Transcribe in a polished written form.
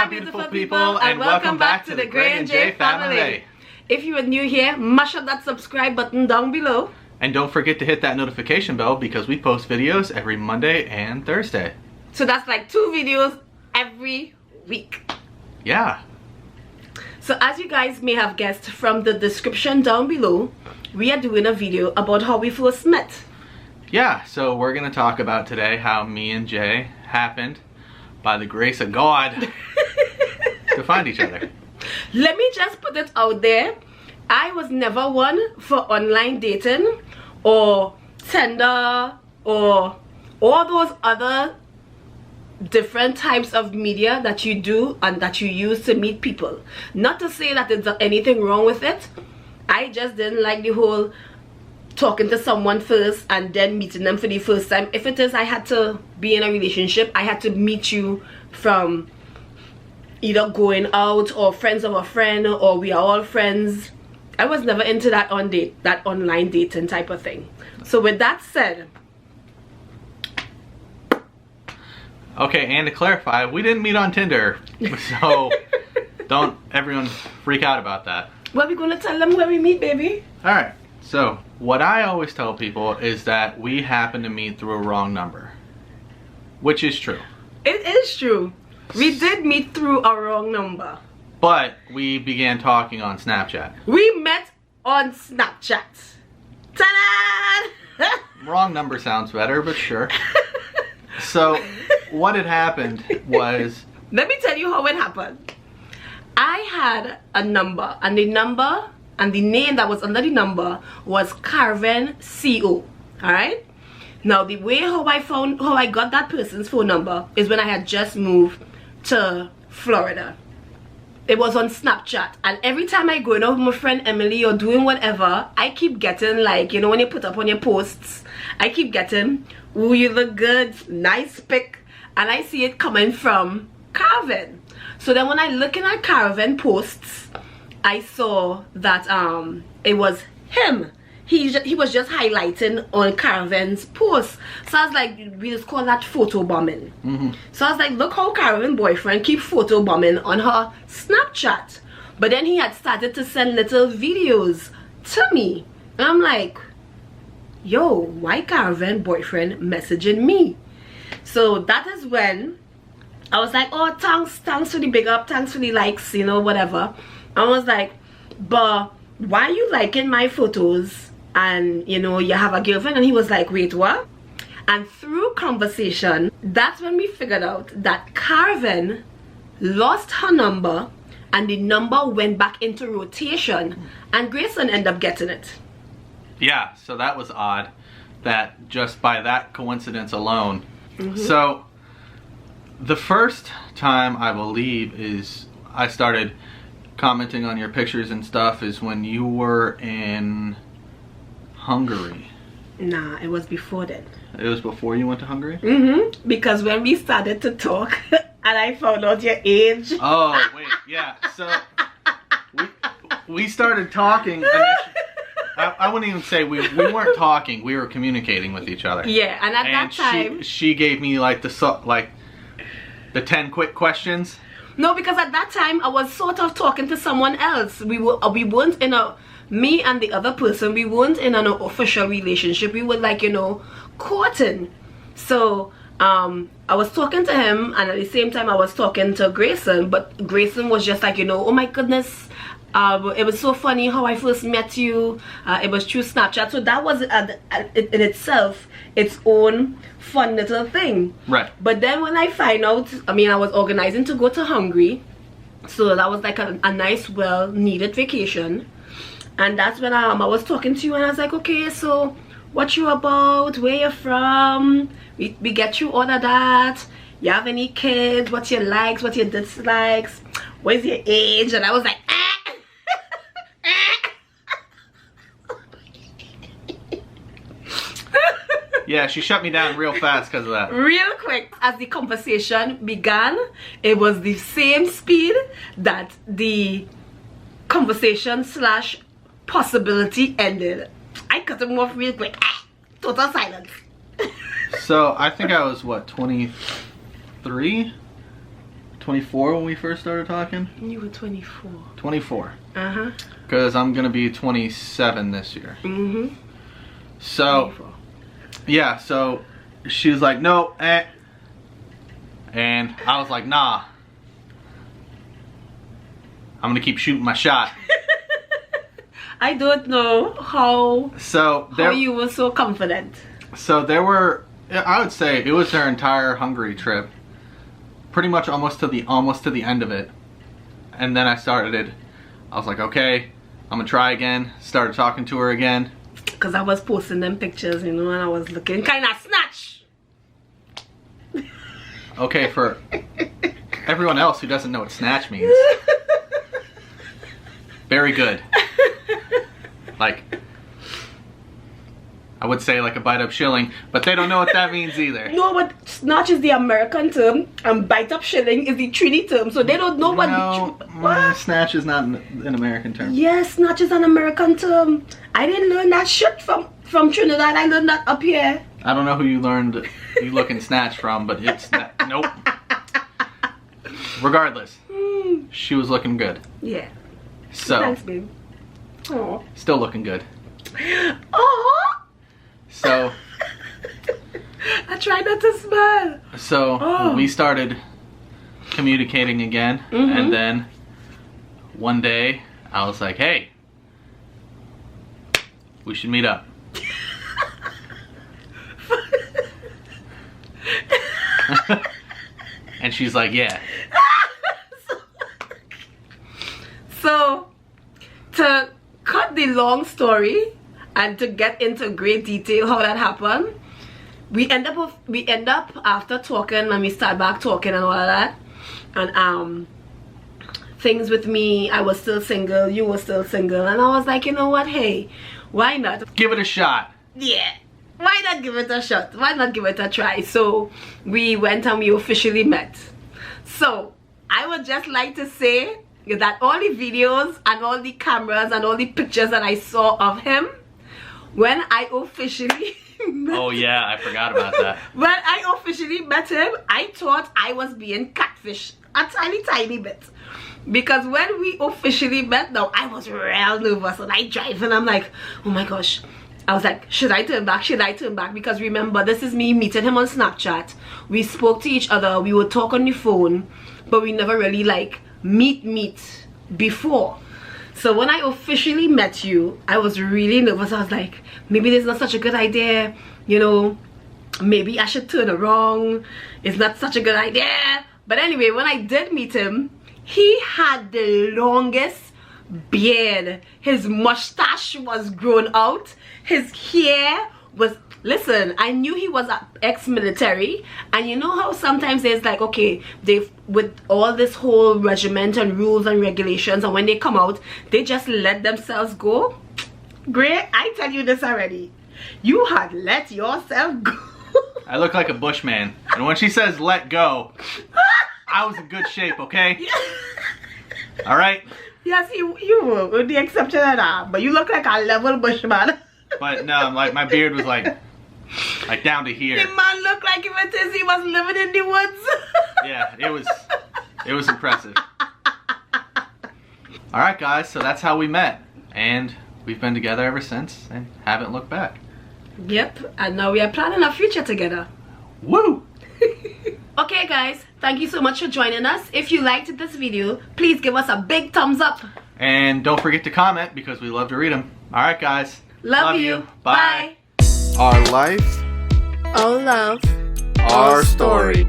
my beautiful people, and welcome back to the Gray and J family. If you are new here, mash up that subscribe button down below. And don't forget to hit that notification bell because we post videos every Monday and Thursday. So that's like 2 videos every week. Yeah. So as you guys may have guessed from the description down below, we are doing a video about how we first met. Yeah, so we're going to talk about today how me and Jay happened, by the grace of God, to find each other. Let me just put it out there. I was never one for online dating or Tinder or all those other different types of media that you do and that you use to meet people. Not to say that there's anything wrong with it. I just didn't like the whole talking to someone first and then meeting them for the first time. If it is I had to be in a relationship, I had to meet you from either going out or friends of a friend or we are all friends. I was never into that online dating type of thing. So with that said, okay, and to clarify, we didn't meet on Tinder, so don't everyone freak out about that. Well, we're gonna tell them where we meet, baby. Alright, so what I always tell people is that we happen to meet through a wrong number, which is true. It is true. We did meet through a wrong number. But we began talking on Snapchat. We met on Snapchat. Ta-da! Wrong number sounds better, but sure. So what had happened was... Let me tell you how it happened. I had a number, and the name that was under the number was Caravan CO. Alright? Now the way how I got that person's phone number is when I had just moved to Florida. It was on Snapchat, and every time I go out with my friend Emily or doing whatever, I keep getting, like, you know, when you put up on your posts, I keep getting, ooh, you look good, nice pic, and I see it coming from Caravan. So then when I look in at Caravan posts, I saw that it was him. He was just highlighting on Caravan's post. So I was like, we just call that photo bombing. So I was like, look how Caravan boyfriend keep photo bombing on her Snapchat. But then he had started to send little videos to me. And I'm like, yo, why Caravan boyfriend messaging me? So that is when I was like, oh, thanks for the big up, thanks for the likes, you know, whatever. I was like, but why are you liking my photos? And you know, you have a girlfriend? And he was like, wait, what? And through conversation, that's when we figured out that Caravan lost her number and the number went back into rotation and Greyson ended up getting it. Yeah, so that was odd, that just by that coincidence alone. So the first time, I believe, is I started commenting on your pictures and stuff is when you were in Hungary. Nah, it was before then. It was before you went to Hungary? Because when we started to talk and I found out your age. Oh, wait, yeah. So we started talking. I wouldn't even say we weren't talking. We were communicating with each other. Yeah, and at that time she gave me like the 10 quick questions. No, because at that time I was sort of talking to someone else. We weren't in a, me and the other person, we weren't in an official relationship. We were like, you know, courting. So I was talking to him, and at the same time I was talking to Greyson, but Greyson was just like, you know, oh my goodness, it was so funny how I first met you. It was through Snapchat. So that was in itself its own fun little thing. Right. But then when I find out, I mean, I was organizing to go to Hungary, so that was like a nice, well needed vacation. And that's when I was talking to you, and I was like, okay, so what you about, where you from, we get you all of that, you have any kids, what's your likes, what's your dislikes, what's your age? And I was like, yeah, she shut me down real fast because of that. Real quick. As the conversation began, it was the same speed that the conversation / possibility ended. I cut him off real quick. Total silence. So I think I was what, 23? 24 when we first started talking? You were 24. 24. Uh-huh. Because I'm going to be 27 this year. Mm-hmm. So, 24. yeah, so she was like, no, eh. And I was like, nah. I'm going to keep shooting my shot. I don't know how you were so confident. So there were, I would say it was their entire Hungary trip. Pretty much almost to the end of it. And then I was like, okay, I'm gonna try again. Started talking to her again. Cause I was posting them pictures, you know, and I was looking kind of snatch. Okay, for everyone else who doesn't know what snatch means. Very good. Like, I would say like a bite up shilling, but they don't know what that means either. No, but snatch is the American term and bite up shilling is the Trini term, so they don't know what what? Snatch is not an American term. Yes, snatch is an American term. I didn't learn that shit from Trinidad. I learned that up here. I don't know who you learned you looking snatch from, but it's nope. Regardless, she was looking good. Yeah. So thanks, babe. Aww. Still looking good. Aww. So I tried not to smile. So we started communicating again, and then one day I was like, hey, we should meet up. And she's like, yeah. So to cut the long story and to get into great detail how that happened, we end up after talking, and we start back talking and all of that, and things with me, I was still single, you were still single, and I was like, you know what, hey, why not give it a shot? Yeah, why not give it a shot? Why not give it a try? So we went and we officially met. So I would just like to say that all the videos and all the cameras and all the pictures that I saw of him, when I officially met oh yeah, I forgot about that. When I officially met him, I thought I was being catfished a tiny bit. Because when we officially met, now I was real nervous, and I drive and I'm like, oh my gosh. I was like, should I turn back? Should I turn back? Because remember, this is me meeting him on Snapchat. We spoke to each other, we would talk on the phone, but we never really like meet before. So when I officially met you, I was really nervous. I was like, maybe this is not such a good idea, you know, maybe I should turn around. It's not such a good idea. But anyway, when I did meet him, he had the longest beard. His mustache was grown out. His hair was, listen, I knew he was ex-military, and you know how sometimes there's like, okay, they've with all this whole regiment and rules and regulations, and when they come out they just let themselves go. Gray, I tell you this already, you had let yourself go. I look like a bushman, and when she says let go, I was in good shape, okay? All right. Yes, you were, with the exception of that, but you look like a level bushman. But no, like my beard was like down to here. The man looked like if it is he was living in the woods. Yeah, it was impressive. All right, guys, so that's how we met, and we've been together ever since and haven't looked back. Yep, and now we are planning our future together. Woo! Okay guys, thank you so much for joining us. If you liked this video, please give us a big thumbs up. And don't forget to comment, because we love to read them. All right, guys. Love you. Bye. Our life, our love, our story.